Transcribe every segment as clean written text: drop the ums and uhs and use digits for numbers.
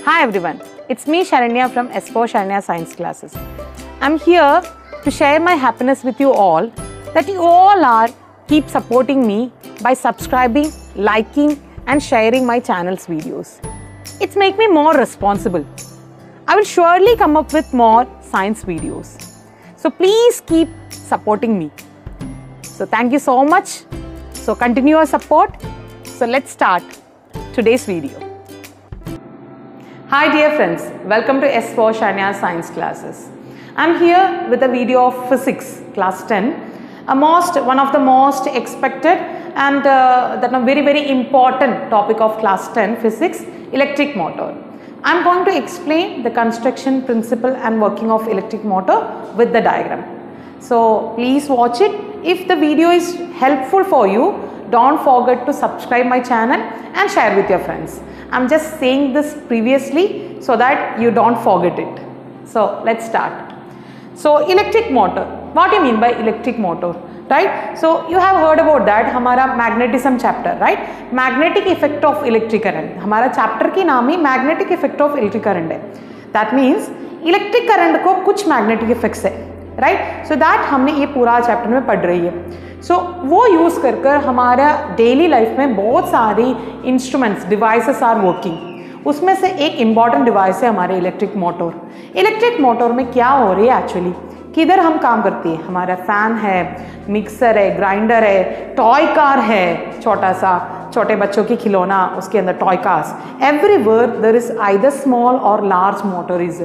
Hi everyone, it's me Sharanya from S4 Sharanya Science Classes. I'm here to share my happiness with you all that you all are keep supporting me by subscribing, liking and sharing my channel's videos. It's make me more responsible. I will surely come up with more science videos. So please keep supporting me. So thank you so much. So continue your support. So let's start today's video. Hi dear friends, welcome to S4 Sharanya Science Classes. I'm here with a video of physics class 10, one of the most expected and very important topic of class 10 physics, electric motor. I'm going to explain the construction, principle and working of electric motor with the diagram. So please watch it. If the video is helpful for you, don't forget to subscribe my channel and share with your friends. I'm just saying this previously so that you don't forget it. So let's start. So electric motor, what do you mean by electric motor, right? So you have heard about that, हमारा magnetism chapter, right? Magnetic effect of electric current. हमारा chapter की नाम ही magnetic effect of electric current है. That means electric current को कुछ magnetic effects है, right? So that हमने ये पूरा chapter में पढ़ रही है. So वो यूज़ कर हमारा डेली लाइफ में बहुत सारी इंस्ट्रूमेंट्स डिवाइसेस आर वर्किंग. उसमें से एक इम्पॉर्टेंट डिवाइस है हमारे इलेक्ट्रिक मोटर. इलेक्ट्रिक मोटर में क्या हो रही है एक्चुअली, किधर हम काम करते हैं, हमारा फैन है, मिक्सर है, ग्राइंडर है, टॉय कार है, छोटा सा छोटे बच्चों की खिलौना, उसके अंदर toy cars, everywhere there is either small और लार्ज मोटर इज.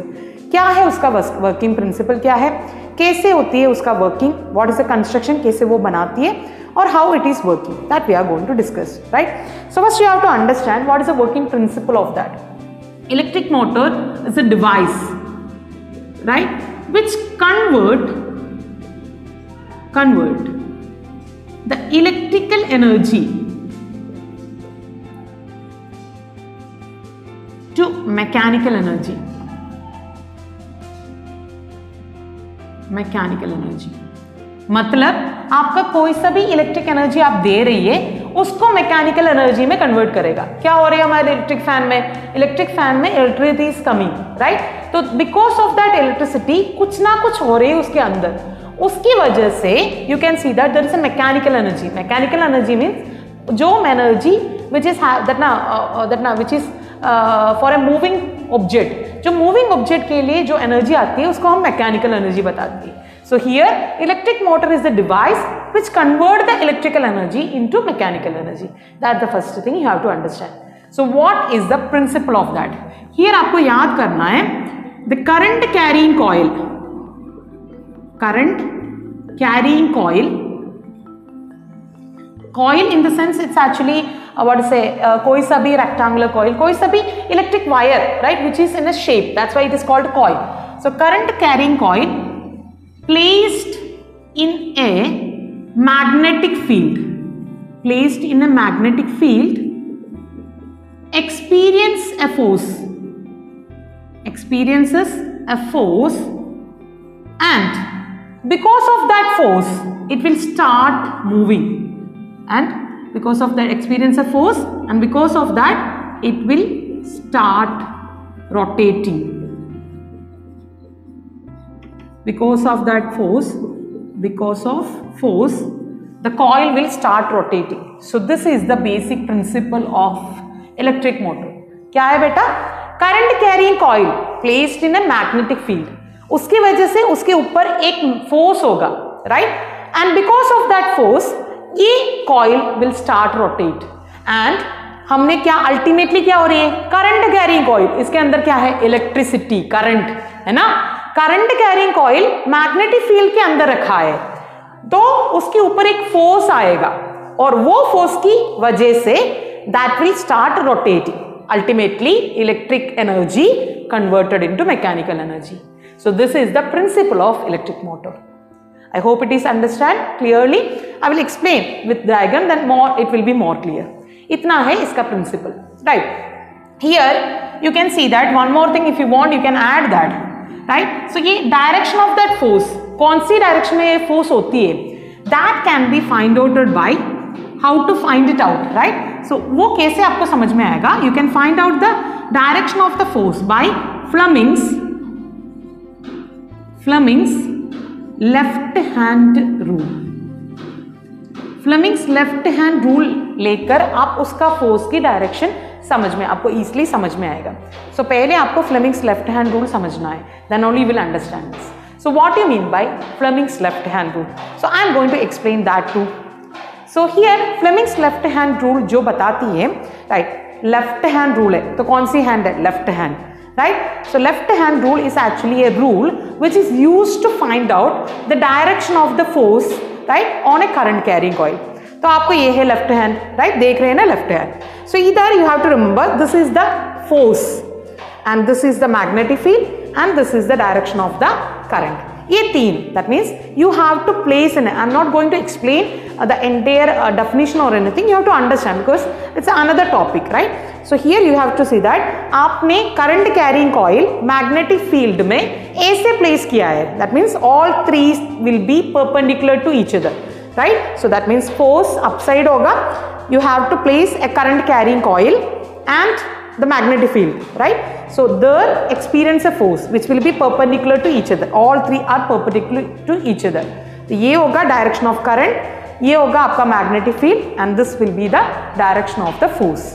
क्या है उसका वर्किंग प्रिंसिपल, क्या है, कैसे होती है उसका working, what is the construction, कैसे वो बनाती है और how it is working, that we are going to discuss, right. So first you have to understand what is the working principle of that. Electric motor is a device, right, which convert the electrical energy to mechanical energy. Mechanical energy मतलब आपका कोई सा भी electric energy आप दे रही है उसको mechanical energy में कन्वर्ट करेगा. क्या हो रही है हमारे इलेक्ट्रिक फैन में, इलेक्ट्रिसिटी इज कमिंग, राइट. तो बिकॉज ऑफ दैट इलेक्ट्रिसिटी कुछ ना कुछ हो रही है उसके अंदर, उसकी वजह से you can see that there is a mechanical energy. Mechanical energy means जो energy which is which is for a moving object, जो मूविंग ऑब्जेक्ट के लिए जो एनर्जी आती है उसको हम मैकेनिकल एनर्जी बताते हैं. So here electric motor is the device which convert the electrical energy into mechanical energy. That the first thing you have to understand. So what is the principle of that. Here आपको याद करना है the current carrying coil, current carrying coil in the sense it's actually what to say कोई सा भी rectangular coil, कोई सा भी electric wire, right, which is in a shape, that's why it is called coil. So current carrying coil placed in a magnetic field, experiences a force and because of that force it will start moving. And because of that experience of force and because of that it will start rotating. Because of force the coil will start rotating. So this is the basic principle of electric motor. क्या है बेटा, current carrying coil placed in a magnetic field, उसकी वजह से उसके ऊपर एक force होगा, right, and because of that force ये coil will start rotate. And हमने क्या अल्टीमेटली क्या हो रही है, करंट कैरिंग कॉइल, इसके अंदर क्या है, इलेक्ट्रिसिटी, करंट है ना. Current carrying coil magnetic field के अंदर रखा है तो उसके ऊपर एक फोर्स आएगा और वो फोर्स की वजह say that will start rotating. Ultimately electric energy converted into mechanical energy. So this is the principle of electric motor. I hope it is understand clearly. I will explain with diagram, then it will be more clear. इतना है इसका principle, right? Here you can see that one more thing, if you want you can add that, right? So ये direction of that force, कौन सी direction में ये force होती है, that can be find out by how to find it out, right? सो वो कैसे आपको समझ में आएगा? You can find out the direction of the force by Fleming's left hand rule. Fleming's left hand rule लेकर आप उसका फोर्स की डायरेक्शन समझ में, आपको इजीली समझ में आएगा। सो पहले आपको फ्लेमिंग्स लेफ्ट हैंड रूल समझना है, then only you will understand this. So what you mean by Fleming's left hand rule? So I am going to explain that too. So here Fleming's left hand rule जो बताती है, right, left hand rule है तो कौन सी hand है? Left hand, right? So left hand rule is actually a rule which is used to find out the direction of the force, right, on a current carrying coil. तो आपको ये है left hand, right, देख रहे हैं ना left hand. So इधर you have to remember this is the force and this is the magnetic field and this is the direction of the current. ये तीन, that means you have to place in, I am not going to explain the entire definition और anything, you have to understand because it's another topic, right? So here you have to see that आपने current carrying coil magnetic field में ऐसे place किया है, that means all three will be perpendicular to each other, right? So that means force upside होगा, you have to place a current carrying coil and the magnetic field, right? So there experience a force which will be perpendicular to each other, all three are perpendicular to each other. तो ये होगा direction of current, ये होगा आपका magnetic field and this will be the direction of the force,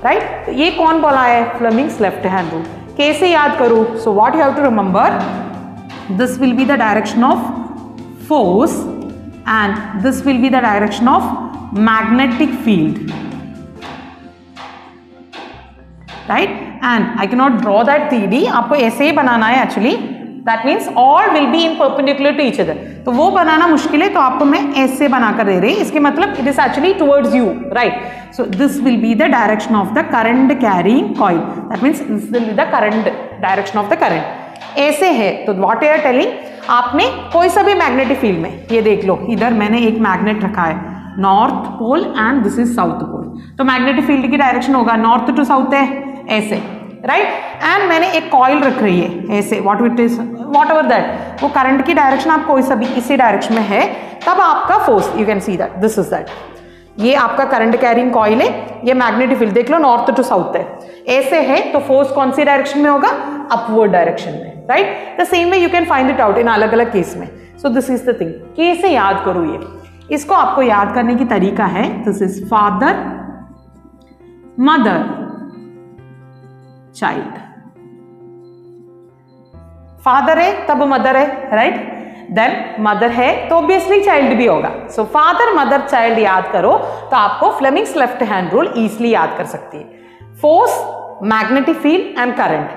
right? तो ये कौन बोला है? Fleming's left hand rule। कैसे याद करूँ? So what you have to remember, this will be the direction of force and this will be the direction of magnetic field, right? And I cannot draw that 3D, आपको ऐसे ही बनाना है actually, that means all will be in perpendicular to each other। तो वो बनाना मुश्किल है तो आपको मैं ऐसे बनाकर दे रही, इसके मतलब it is actually towards you, right? So this will be the direction of the current carrying coil, that means this will be the current direction of the current। ऐसे है तो व्हाट यू आर टेलिंग, आपने कोई सा भी magnetic field में, ये देख लो इधर मैंने एक मैग्नेट रखा है, north pole and this is south pole, तो मैग्नेटिक फील्ड की डायरेक्शन होगा नॉर्थ टू साउथ है ऐसे, राइट? एंड मैंने एक कॉइल रख रही है ऐसे, what it is, what ever that, वो करंट की डायरेक्शन आप कोई सा भी इसी डायरेक्शन में है, तब आपका force, you can see that this is that, ये आपका करंट कैरिंग कॉइल है, ये मैग्नेटिक फील्ड देख लो नॉर्थ टू साउथ है, ऐसे है तो फोर्स कौन सी डायरेक्शन में होगा? अपवर्ड डायरेक्शन में, right? The same way you can find it out in अलग अलग केस में। सो दिस इज द थिंग, कैसे याद करूँ ये? इसको आपको याद करने की तरीका है, this is father mother child. Father है तब मदर है, राइट? देन मदर है तो ऑब्वियसली चाइल्ड भी होगा। सो फादर मदर चाइल्ड याद करो तो आपको Fleming's left hand rule easily याद कर सकती है। Force, magnetic field and current,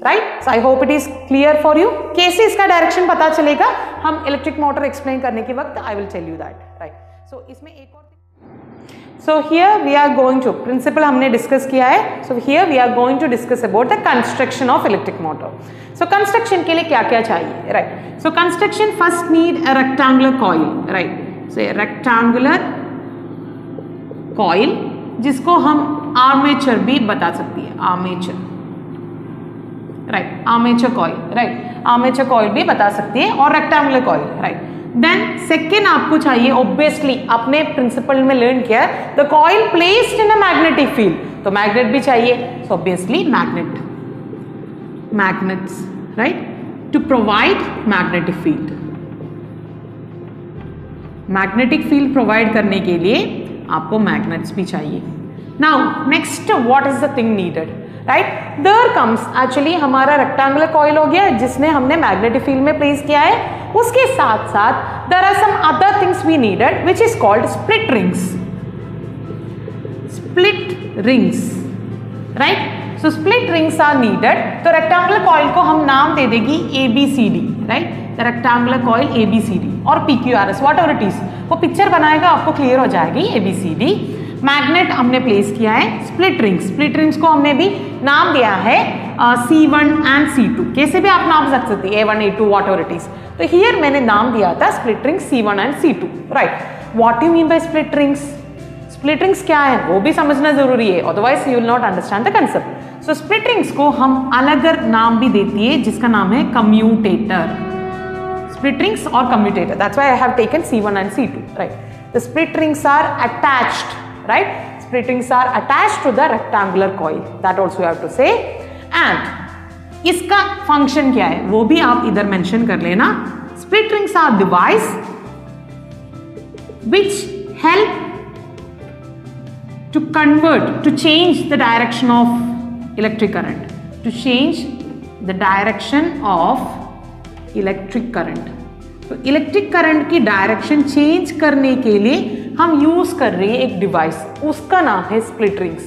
right? So I hope it is clear for you. कैसे इसका डायरेक्शन पता चलेगा? हम इलेक्ट्रिक मोटर एक्सप्लेन करने के वक्त I will tell you that, right? So इसमें एक और, so here we are going to, principle हमने डिस्कस किया है, so here we are going to discuss about the construction of electric motor. So construction के लिए क्या क्या चाहिए, राइट? So construction first need a rectangular coil, right? So rectangular coil जिसको हम आर्मेचर भी बता सकती है, armature, right? Armature coil, right? Armature coil भी बता सकती है और rectangular coil, right? Then second आपको चाहिए, ऑब्वियसली अपने प्रिंसिपल में लर्न किया, the coil placed in a magnetic field, तो मैग्नेट भी चाहिए, so obviously magnet, magnets, right? To provide magnetic field, magnetic field provide करने के लिए आपको मैग्नेट्स भी चाहिए। Now next what is the thing needed, right? There comes, actually हमारा रेक्टेंगुलर कॉइल हो गया जिसने हमने मैग्नेटिक फील्ड में प्लेस किया है, उसके साथ साथ there are some other things we needed which is called split rings, split rings, right? So split rings are needed. तो रेक्टेंगुलर कॉइल को हम नाम दे देगी ABCD, राइट? द रेक्टेंगुलर कॉइल ABCD और PQRS, whatever it is, वो picture बनाएगा आपको क्लियर हो जाएगी। ABCD मैग्नेट हमने प्लेस किया है, स्प्लिट रिंग्स, स्प्लिट रिंग्स को हमने भी नाम दिया है C1 एंड C2, कैसे भी आप नाम रख सकते हैं, A1 A2 what ever it is. तो हियर मैंने नाम दिया था split rings C1 and C2, right? What you mean bye split rings? Split rings क्या है वो भी समझना जरूरी है, otherwise you will not understand the concept. So split rings को हम अलग नाम भी देती है जिसका नाम है कम्यूटेटर, स्प्लिट रिंग्स और commutator, that's why I have taken C1 and C2, right? The split rings are attached, right? splittings are attached to the rectangular coil, that also you have to say. And इसका function क्या है वो भी आप इधर mention कर लेना. Split rings are device which help to convert, to change the direction of electric current, to change the direction of electric current. तो इलेक्ट्रिक करंट की डायरेक्शन चेंज करने के लिए हम यूज कर रहे हैं एक डिवाइस, उसका नाम है split rings.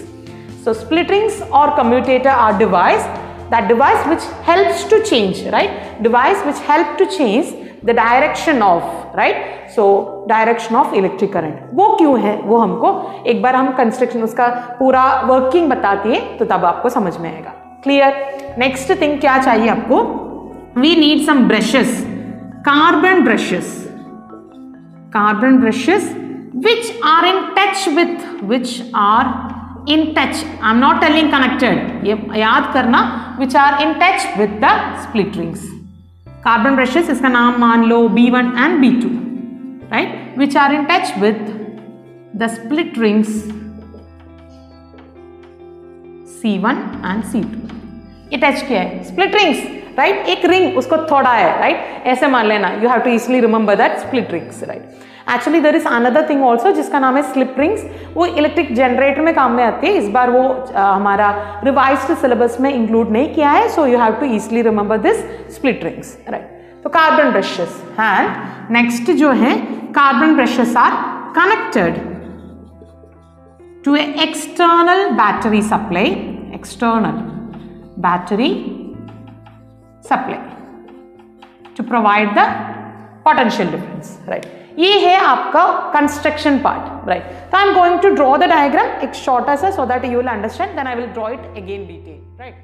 So split rings और commutator are device, that device which helps to change, right, device which help to change the direction of, right, so direction of electric current. वो क्यों है वो हमको एक बार हम कंस्ट्रक्शन उसका पूरा वर्किंग बताती है तो तब आपको समझ में आएगा. क्लियर. नेक्स्ट थिंग क्या चाहिए आपको, we need some brushes, carbon brushes which are in touch with, I'm not telling connected, ये याद करना, which are in touch with the split rings. Carbon brushes इसका नाम मान लो B1 and B2, right, which are in touch with the split rings C1 and C2. ये touch किया है split rings, right, एक रिंग उसको थोड़ा है, राइट, ऐसे मान लेना. You have to easily remember that split rings, right. Actually there is another thing also जिसका नाम है स्लिप रिंग्स, वो इलेक्ट्रिक जनरेटर में काम में आती है. इस बार वो हमारा रिवाइज्ड सिलेबस में इंक्लूड नहीं किया है, so you have to easily remember this split rings, right. तो कार्बन ब्रशेस. एंड नेक्स्ट जो है carbon brushes are connected to a external battery supply, external battery supply to provide the potential difference, right. ये है आपका construction part, right. So I am going to draw the diagram एक shorter सा so that you will understand, then I will draw it again detail, right.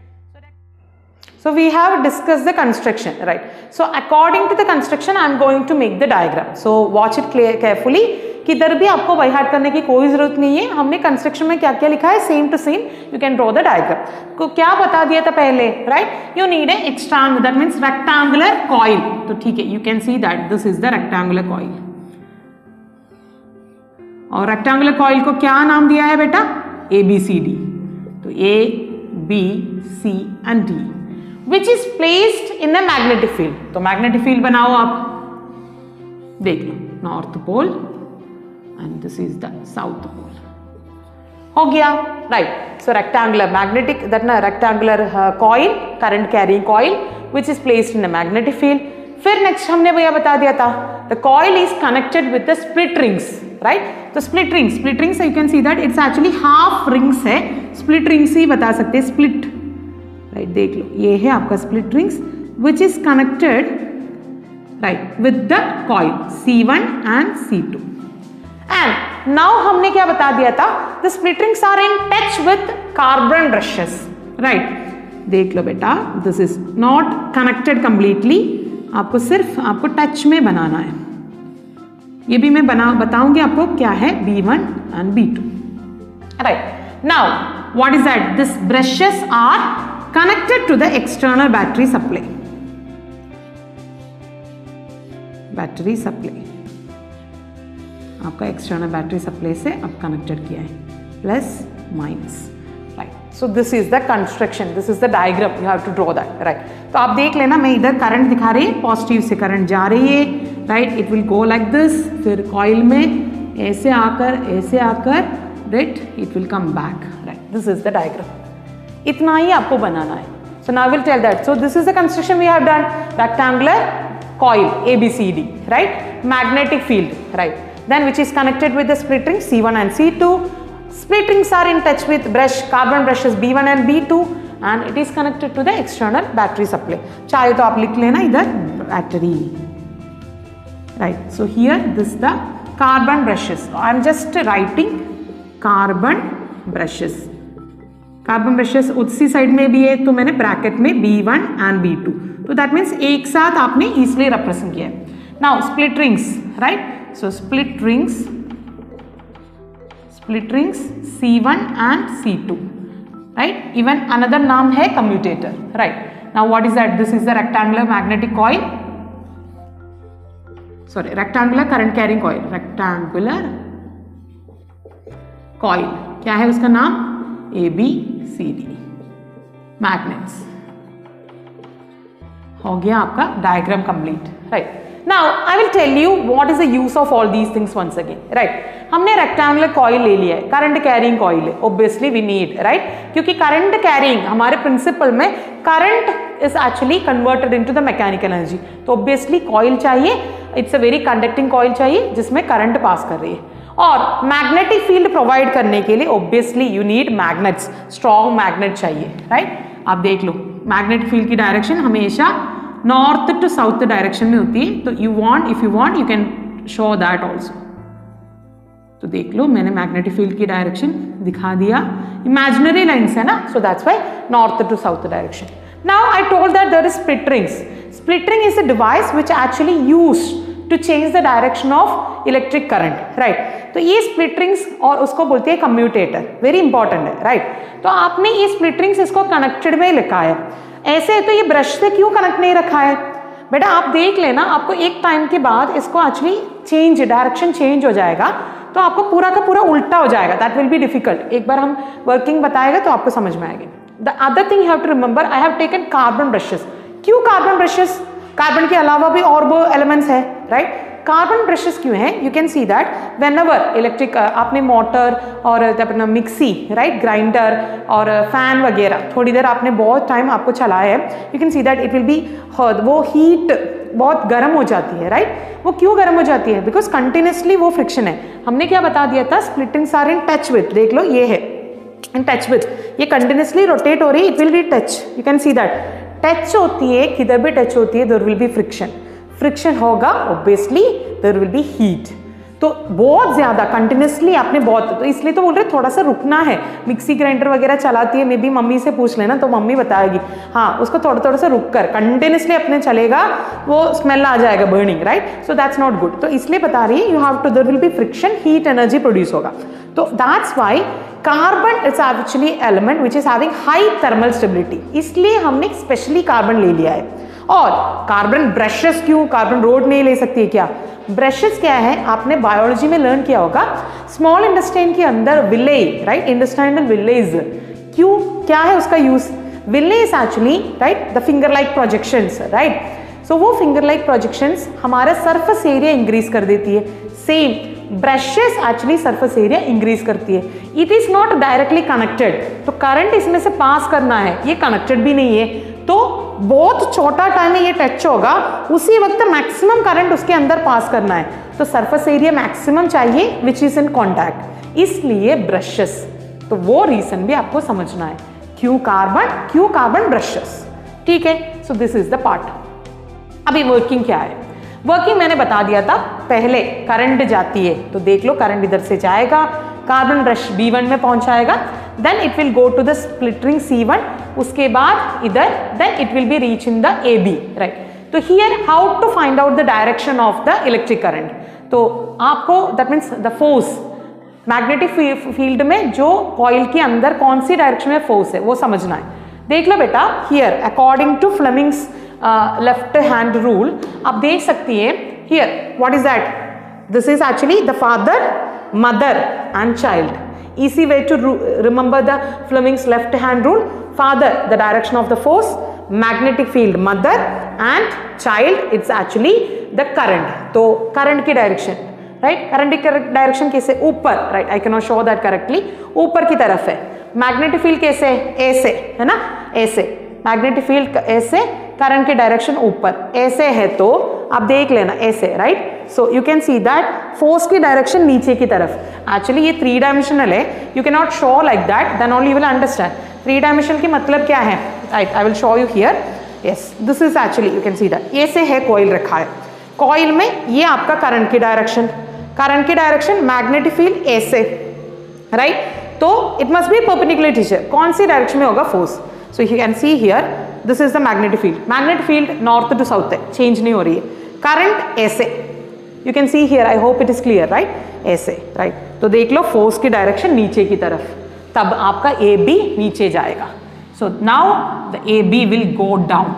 So we have discussed the construction, right. So according to the construction I am going to make the diagram, so watch it carefully. किधर भी आपको by heart करने की कोई जरूरत नहीं है. हमने कंस्ट्रक्शन में क्या क्या लिखा है same to same you can draw the diagram. को क्या बता दिया था पहले, right, you need a rectangular, that means rectangular coil. तो ठीक है, you can see that this is the rectangular coil. और रेक्टेंगुलर कॉइल को क्या नाम दिया है बेटा, ABCD. तो A B C and D which is placed in a magnetic field. तो मैग्नेटिक फील्ड बनाओ आप, देख लो, north pole and this is the south pole. हो गया, right. So rectangular magnetic, that na rectangular coil, current carrying coil which is placed in a magnetic field. फिर next हमने भैया बता दिया था the coil is connected with the split rings, right. तो split rings you can see that it's actually half rings है, split rings ही बता सकते हैं, split, right. देख लो ये है आपका split rings which is connected, right, with the coil C1 and C2. And now हमने क्या बता दिया था, the split rings are in touch with carbon brushes, right. देख लो बेटा, this is not connected completely, आपको सिर्फ आपको टच में बनाना है. ये भी मैं बताऊंगी आपको क्या है B1 and B2, right. Now what is that, this brushes are connected to the external battery supply, battery supply आपका एक्सटर्नल बैटरी सप्लाई से अब कनेक्टेड किया है, plus minus, right. So this is the construction, this is the diagram, you have to draw that, right. तो आप देख लेना, मैं इधर करंट दिखा रही है, पॉजिटिव से करंट जा रही है, right. It will go like this, फिर कॉइल में ऐसे आकर, right, it will come back, right. This is the diagram, इतना ही आपको बनाना है. So now will tell that. So this is the construction we have done, rectangular coil ABCD, right, magnetic field, right, then which is connected with the split rings C1 and C2. Split rings are in touch with carbon brushes B1 and B2 and it is connected to the external battery supply. चाहे तो आप लिख लेना इधर battery, right. So here this the carbon brushes, I am just writing carbon brushes. Carbon brushes उसी side में भी है तो मैंने ब्रैकेट में B1 एंड B2, तो दैट मीन्स एक साथ आपने इजिली रिप्रेजेंट किया है. Now split rings, right. So split rings C1 and C2, right. Even another नाम है commutator, right. Now what is that, this is the rectangular magnetic coil, sorry rectangular current carrying coil, rectangular coil, क्या है उसका नाम? ABCD magnets. हो गया आपका diagram complete, right. Now I will tell you what is the use of all these things once again, right. हमने rectangular coil ले लिया है, करंट कैरिंग कॉइल है, ऑब्वियसली वी नीड, राइट, क्योंकि करंट कैरिंग हमारे प्रिंसिपल में current is actually converted into the mechanical energy, तो obviously coil चाहिए, it's a very conducting coil चाहिए जिसमें करंट पास कर रही है। और मैग्नेटिक फील्ड प्रोवाइड करने के लिए obviously you need magnets, strong magnet चाहिए, राइट। आप देख लो मैग्नेटिक फील्ड की डायरेक्शन हमेशा नॉर्थ टू साउथ डायरेक्शन में होती है, तो if you want you can show that also. तो देख लो मैंने मैग्नेटिक फील्ड की डायरेक्शन दिखा दिया, इमेजिनरी लाइन्स है ना, so that's why north to south direction. Now I told that there is split rings. Split ring is a device which actually used to change the direction of electric current, right. तो ये split rings और उसको बोलते हैं commutator, very important है, right. तो आपने ये स्प्लिट रिंग्स इसको कनेक्टेड में लिखा है, ऐसे तो ये ब्रश से क्यों कनेक्ट नहीं रखा है बेटा? आप देख लेना, आपको एक टाइम के बाद इसको एक्चुअली चेंज, डायरेक्शन चेंज हो जाएगा, तो आपको पूरा का पूरा उल्टा हो जाएगा, दैट विल बी डिफिकल्ट। एक बार हम वर्किंग बताएगा तो आपको समझ में आएगी। The other thing you have to remember, I have taken carbon brushes. क्यों कार्बन ब्रशेस? कार्बन के अलावा भी और वो एलिमेंट्स है, राइट। कार्बन ब्रशेस क्यों हैं? You can see that when ever electric आपने मोटर और अपना मिक्सी, राइट, ग्राइंडर और फैन वगैरह थोड़ी देर आपने बहुत टाइम आपको चलाया है, you can see that it will B वो हीट बहुत गर्म हो जाती है, राइट। वो क्यों गर्म हो जाती है? बिकॉज कंटिन्यूसली वो फ्रिक्शन है। हमने क्या बता दिया था? Split rings are in touch with, देख लो ये है इन टच विथ, ये कंटिन्यूसली रोटेट हो रही है, it will be touch, you can see that touch होती है, किधर भी टच होती है there will be friction, friction होगा obviously there will be heat. तो बहुत ज्यादा कंटिन्यूसली आपने बहुत, तो इसलिए तो बोल रहे थोड़ा सा रुकना है। मिक्सी ग्राइंडर वगैरह चलाती है, मे बी मम्मी से पूछ लेना तो मम्मी बताएगी, हाँ उसको थोड़ा थोड़ा सा रुक कर कंटिन्यूसली अपने चलेगा, वो स्मेल आ जाएगा burning, right. So that's not good. तो इसलिए बता रही है you have to, there will be friction, heat energy produce होगा। तो that's why carbon is actually element which is having high thermal stability, इसलिए हमने स्पेशली कार्बन ले लिया है। और कार्बन ब्रशेस क्यों? कार्बन रोड नहीं ले सकती है क्या? ब्रशेस क्या है? आपने बायोलॉजी में लर्न किया होगा, स्मॉल इंटेस्टाइन के अंदर विले, राइट, इंटेस्टाइनल विलेज, क्यों, क्या है उसका use? Villi is actually, right, the finger like projections, right. So वो फिंगर लाइक प्रोजेक्शंस हमारा सरफेस एरिया इंक्रीज कर देती है। Same brushes actually surface area increase करती है। It is not directly connected, तो करंट इसमें से पास करना है, ये कनेक्टेड भी नहीं है, तो बहुत छोटा टाइम में ये टच होगा, उसी वक्त मैक्सिमम करंट उसके अंदर पास करना है, तो सरफेस एरिया मैक्सिमम चाहिए विच इज इन कॉन्टैक्ट, इसलिए ब्रशेस। तो वो रीजन भी आपको समझना है, क्यों कार्बन ब्रशेस, ठीक है। सो दिस इज द पार्ट। अभी वर्किंग क्या है? वर्किंग मैंने बता दिया था पहले, करंट जाती है तो देख लो करंट इधर से जाएगा, कार्बन ब्रश B1 में पहुंचाएगा, then it will go to the split ring C1, उसके बाद इधर, then it will be reach in the AB, right. तो here how to find out the direction of the electric current? तो आपको that means the force, magnetic field में जो coil के अंदर कौन सी डायरेक्शन में फोर्स है वो समझना है। देख लो बेटा, here according to Fleming's left hand rule आप देख सकती है, here what is that? This is actually the father, mother and child. Easy way to remember the Fleming's left hand rule. Father, the direction of the force, magnetic field mother, and child it's actually the current. तो current की direction, right? current की direction कैसे? ऊपर, right? I cannot show that correctly. ऊपर की तरफ है. Magnetic field कैसे? ऐसे, है ना? ऐसे. Magnetic field ऐसे, current की direction ऊपर. ऐसे है तो आप देख लेना ऐसे, right? So you can see that force की direction नीचे की तरफ. Actually ये 3 dimensional है. You cannot show like that. Then only you will understand. 3 dimensional की मतलब क्या है? Right, I will show you here. Yes, this is actually you can see that. ऐसे है coil रखा है. Coil में ये आपका current की direction. Current की direction magnetic field ऐसे, right? तो it must be perpendicular teacher. कौन सी direction में होगा force? So you can see here. This is the magnetic field. Magnetic field north to south है. Change नहीं हो रही है. Current ऐसे. You can see here, I hope it is clear, right? ऐसे, right? तो देख लो force की direction नीचे की तरफ, तब आपका AB नीचे जाएगा. So now the AB will go down.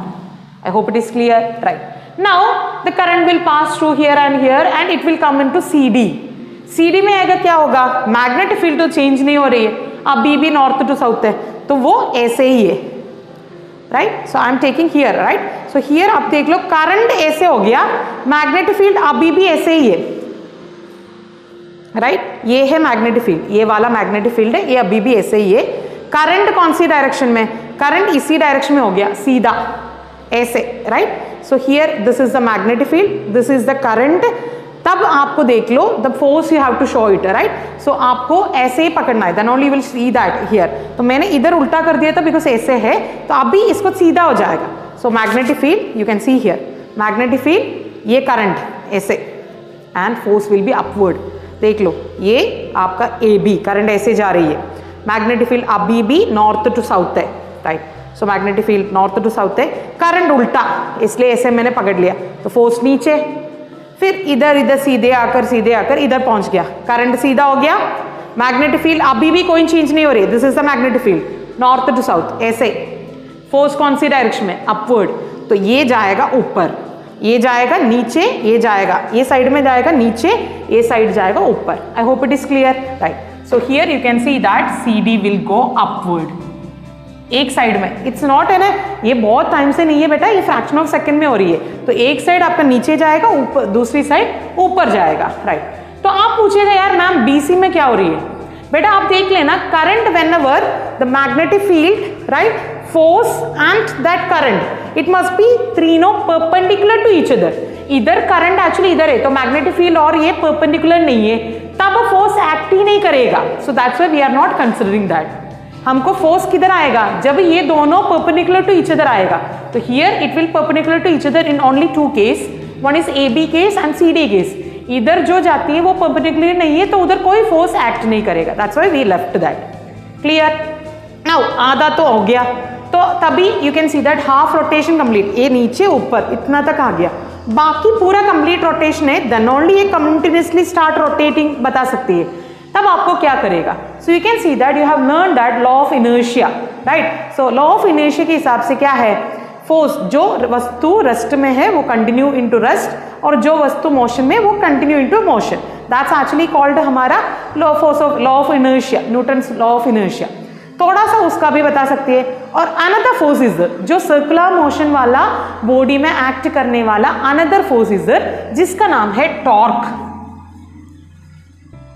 I hope it is clear, right? Now the current will pass through here and it will come into CD. CD में आएगा क्या होगा, मैग्नेटिक फील्ड तो चेंज नहीं हो रही है, अब BB नॉर्थ टू साउथ है तो वो ऐसे ही है, right. So I am taking here, right. So here आप देख लो करंट ऐसे हो गया, मैग्नेटिक फील्ड अभी भी ऐसे ही है, राइट। ये है मैग्नेटिक फील्ड, ये वाला मैग्नेटिक फील्ड है, ये अभी भी ऐसे ही है। करंट कौन सी डायरेक्शन में, करंट इसी डायरेक्शन में हो गया, सीधा ऐसे, right. So here this is the magnetic field, this is the current. तब आपको देख लो the force you have to show it, right. So आपको ऐसे ही पकड़ना है, then only will see that here. तो मैंने इधर उल्टा कर दिया था बिकॉज ऐसे है, तो अभी इसको सीधा हो जाएगा। सो magnetic field you can see here, magnetic field, ये करंट ऐसे, and force will be upward. देख लो ये आपका AB, करंट ऐसे जा रही है, मैग्नेटिक फील्ड अभी भी नॉर्थ टू साउथ है, right. So magnetic field north to south है, करंट उल्टा, इसलिए ऐसे मैंने पकड़ लिया, तो फोर्स नीचे, फिर इधर इधर सीधे आकर इधर पहुंच गया, करंट सीधा हो गया, मैग्नेटिक फील्ड अभी भी कोई चेंज नहीं हो रही, this is the magnetic field north to south ऐसे, फोर्स कौन सी डायरेक्शन में, अपवर्ड। तो ये जाएगा ऊपर, ये जाएगा नीचे, ये जाएगा, ये साइड में जाएगा नीचे, ये साइड जाएगा ऊपर। I hope it is clear, right. So here you can see that CD will go upward, एक साइड में, इट्स नॉट है ना, ये बहुत टाइम से नहीं है बेटा, ये फ्रैक्शन ऑफ सेकंड में हो रही है। तो एक साइड आपका नीचे जाएगा, ऊपर, दूसरी साइड ऊपर जाएगा, राइट। तो आप पूछिएगा यार मैम BC में क्या हो रही है, बेटा आप देख लेना, current whenever the magnetic field, right, force and that current, it must be three no perpendicular to each other. इधर करंट एक्चुअली इधर है, तो मैग्नेटिक फील्ड और ये परपेंडिकुलर नहीं है, तब फोर्स एक्ट ही नहीं करेगा। So that's why we are not considering that. हमको फोर्स किधर आएगा, जब ये दोनों परपेंडिकुलर टू ईच अदर आएगा। तो here it will perpendicular to each other in only two case, one is AB case and CD case. इधर जो जाती है वो परपेंडिकुलर नहीं है, तो उधर कोई फोर्स एक्ट नहीं करेगा, that's why we left that. Clear. Now आधा तो हो गया, तो तभी you can see that half rotation complete, ये नीचे ऊपर इतना तक आ गया, बाकी पूरा कंप्लीट रोटेशन है, देन ओनली ये कंटिन्यूअसली स्टार्ट रोटेटिंग बता सकती है। तब आपको क्या करेगा, so you can see that you have learn that law of inertia, right. So law of inertia के हिसाब से क्या है, फोर्स, जो वस्तु रेस्ट में है वो कंटिन्यू इनटू रेस्ट, और जो वस्तु मोशन में वो continue into motion, that's actually called हमारा law of inertia, Newton's law of inertia. थोड़ा सा उसका भी बता सकती है। और अनदर फोर्स इज जो सर्कुलर मोशन वाला बॉडी में एक्ट करने वाला अनदर फोर्स इज जिसका नाम है torque,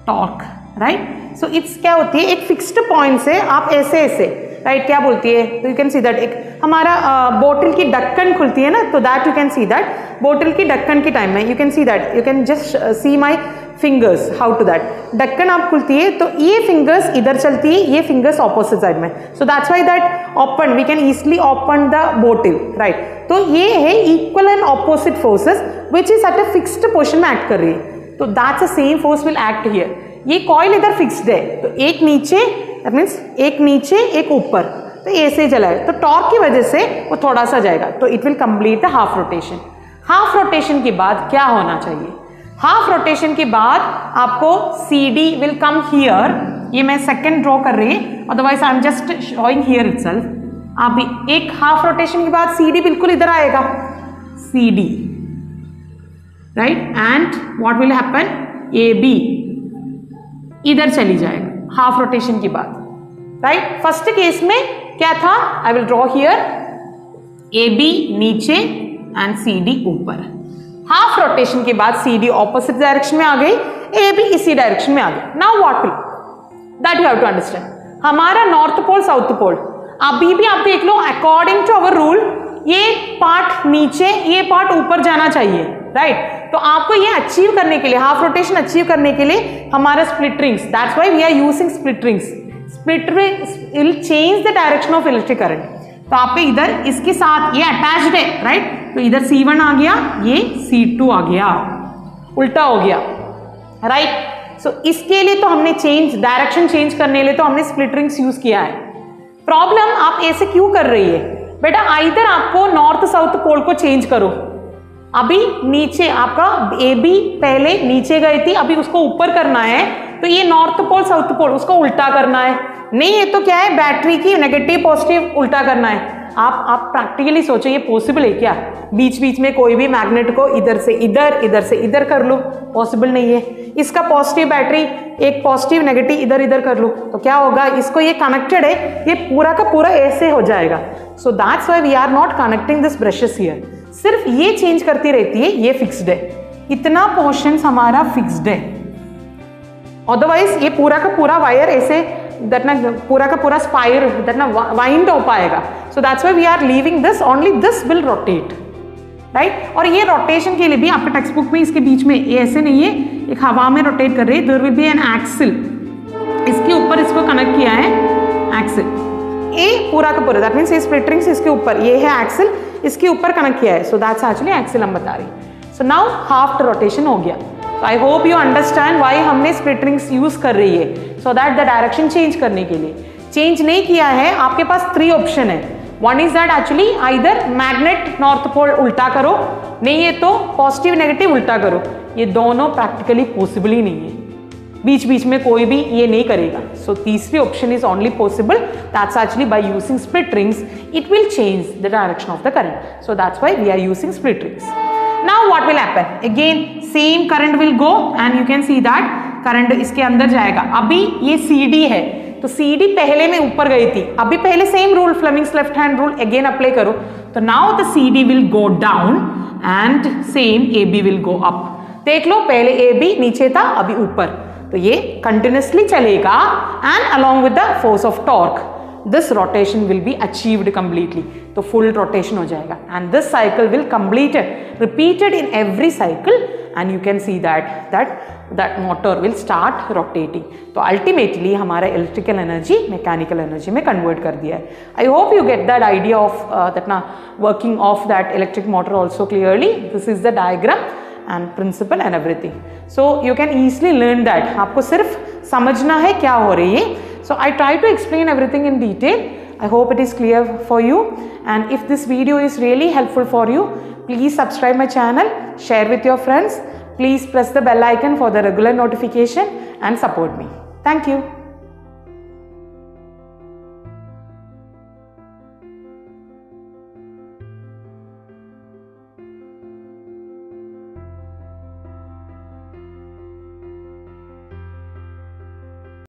torque, right. So it's क्या होती है, एक फिक्स्ड पॉइंट से आप ऐसे ऐसे, राइट, क्या बोलती है, तो यू कैन सी दैट, एक हमारा बोतल की ढक्कन खुलती है ना, तो that you can see that बोतल की ढक्कन के टाइम में you can see that, you can just see my fingers how to that, ढक्कन आप खुलती है तो ये फिंगर्स इधर चलती है, ये फिंगर्स ऑपोजिट साइड में, so that's why that open, we can easily open the बोतल, राइट। तो ये है equal and opposite forces which is at a fixed position में एक्ट कर रही है, तो that's the same force will act here. ये कॉइल इधर फिक्स्ड है, तो एक नीचे, दैट मीन्स एक नीचे एक ऊपर, तो ऐसे चला है, तो टॉर्क की वजह से वो थोड़ा सा जाएगा, तो it will complete the half rotation. Half rotation के बाद क्या होना चाहिए, हाफ रोटेशन के बाद आपको CD विल कम हियर, ये मैं सेकंड ड्रॉ कर रही है, otherwise I am just showing here itself. आप भी एक हाफ रोटेशन के बाद CD बिल्कुल इधर आएगा, CD, right, and what will happen, AB इधर चली जाएगा हाफ रोटेशन के बाद, राइट। फर्स्ट केस में क्या था, I will draw here, AB नीचे एंड CD ऊपर। हाफ रोटेशन के बाद CD ऑपोजिट डायरेक्शन में आ गई, AB इसी डायरेक्शन में आ गई। Now what will, that you have to understand, हमारा नॉर्थ पोल साउथ पोल, अभी भी आप देख लो अकॉर्डिंग टू अवर रूल, ये पार्ट नीचे, ये पार्ट ऊपर जाना चाहिए, राइट। तो आपको ये अचीव करने के लिए, हाफ रोटेशन अचीव करने के लिए हमारा split rings, that's why we are using split rings. Split rings will change the direction of electric current. तो आपके इधर इसके साथ ये अटैच्ड है, राइट, तो इधर C1 आ गया, ये C2 आ गया, उल्टा हो गया, राइट। सो इसके लिए तो हमने चेंज, डायरेक्शन चेंज करने के लिए तो हमने स्प्लिट रिंग्स यूज किया है। प्रॉब्लम आप ऐसे क्यों कर रही है बेटा, आइदर आपको नॉर्थ साउथ पोल को चेंज करो, अभी नीचे आपका AB पहले नीचे गई थी, अभी उसको ऊपर करना है, तो ये नॉर्थ पोल साउथ पोल उसको उल्टा करना है, नहीं ये तो क्या है, बैटरी की नेगेटिव पॉजिटिव उल्टा करना है। आप प्रैक्टिकली सोचो, ये पॉसिबल है क्या? बीच बीच में कोई भी मैग्नेट को इधर से इधर कर लो, पॉसिबल नहीं है। इसका पॉजिटिव बैटरी, एक पॉजिटिव नेगेटिव इधर कर लो तो क्या होगा? इसको ये कनेक्टेड है, ये पूरा का पूरा ऐसे हो जाएगा। So that's why we are not connecting this brushes here. सिर्फ ये चेंज करती रहती है, ये फिक्स्ड है, इतना पोर्शन हमारा फिक्स्ड है। अदरवाइज ये पूरा का पूरा वायर ऐसे दैट ना पूरा का पूरा स्पायर दैट ना वाइंड हो पाएगा। So that's why we are leaving this, only this will rotate, right. और ये रोटेशन के लिए भी आपके टेक्स्ट बुक में इसके बीच में ये ऐसे नहीं है, एक हवा में रोटेट कर रही है, there will be an axle, इसके ऊपर इसको कनेक्ट किया है एक्सिल, ये पूरा का पूरा दैट मीन्स ये स्प्लिट रिंग्स इसके ऊपर, ये है एक्सिल, इसके ऊपर कनेक्ट किया है। सो दैट्स एक्चुअली एक्सिल हम बता रही हैं। सो नाउ हाफ रोटेशन हो गया। So I hope you understand why हमने स्प्लिट रिंग्स यूज कर रही है, so that the direction change करने के लिए। चेंज नहीं किया है, आपके पास 3 ऑप्शन है। One is that actually either magnet north pole उल्टा करो, नहीं है तो पॉजिटिव नेगेटिव उल्टा करो। ये दोनों प्रैक्टिकली पॉसिबल ही नहीं है, बीच बीच में कोई भी ये नहीं करेगा। सो तीसरी option is only possible, that's actually by using split rings it will change the direction of the current. So that's why we are using split rings. Now what will happen? Again same current will go and you can see that current इसके अंदर जाएगा। अभी ये CD है तो CD पहले में ऊपर गई थी, अभी पहले same rule Fleming's left hand rule again apply करो तो now the CD will go down and same AB will go up। देख लो पहले AB नीचे था अभी ऊपर, तो ये कंटिन्यूसली चलेगा and along with the force of torque this rotation will be achieved completely, तो full rotation हो जाएगा and this cycle will completed repeated in every cycle and you can see that motor will start rotating। तो ultimately हमारा electrical energy mechanical energy में convert कर दिया है। I hope you get that idea of that ना working of that electric motor also clearly। This is the diagram and principle and everything, so you can easily learn that। आपको सिर्फ समझना है क्या हो रही है। So I try to explain everything in detail. I hope it is clear for you, and if this video is really helpful for you, please subscribe my channel, share with your friends, please press the bell icon for the regular notification and support me. Thank you.